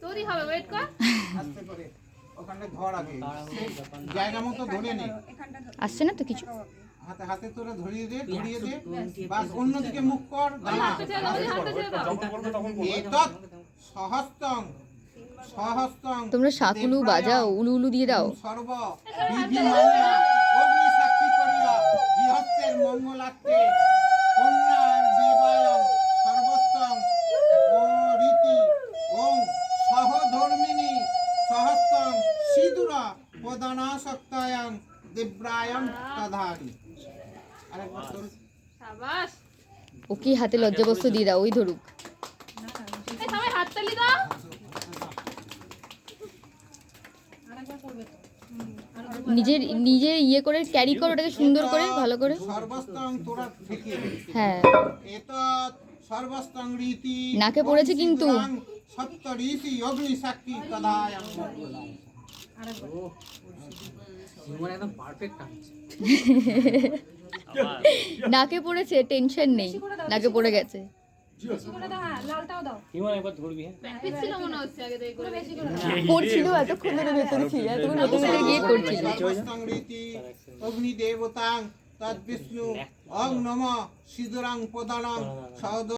তোরই হবে, ওয়েট কর। আস্তে করে ওখানে ধর আগে জায়গা মতো ধরে নে। আসছে না তো কিছু। হাতে হাতে তোরা ধরিয়ে দে বাস অন্যদিকে মুখ কর। দাঁড়া হাতটা ছেড়ে দাও, হাতটা ছেড়ে দাও। এতৎ সহস্তং সহস্তং তোমরা সাকুলু বাজাও, উলু উলু দিয়ে দাও। সর্ব বিধি মানিয়া অগ্নি সাক্ষী করিয়া গৃহস্থের মঙ্গলার্থে কন্যা দেবায়ং সর্বস্তং ও রীতি ওং সহধর্মিণী সহস্তং সিঁদুরা প্রদানাসক্তায়ং দেব্রায়ং তধারি। আরেকবার তোর সাবাস। ওকে হাতে লজ্জাবস্ত্র দিয়ে দাও, ওই ধরুক। এই সবাই হাততালি দাও। নিজে ইয়ে করে ক্যারি করো ওটাকে সুন্দর করে, ভালো করে। সর্বস্তং তোরা থেকে হ্যাঁ, এতৎ সর্বস্তং রীতি নাকে পড়েছে কিন্তু। সপ্ত রীতি অগ্নি সাক্ষী তদায়ং মঙ্গলায়। একদম পারফেক্ট আছে। নাকে পড়েছে, টেনশন নেই, নাকে পড়ে গেছে। প্র্যাকটিস ছিল মনে হচ্ছে আগে থেকে করে। করছিল এতক্ষণ ধরে ভেতরে ছিল, এতক্ষণ ভেতরে গিয়ে করছিল। সর্বস্তং রীতি অগ্নি দেবতাং তদ বিষ্ণু অং নমঃ সিঁদুরাং প্রদানং সহদ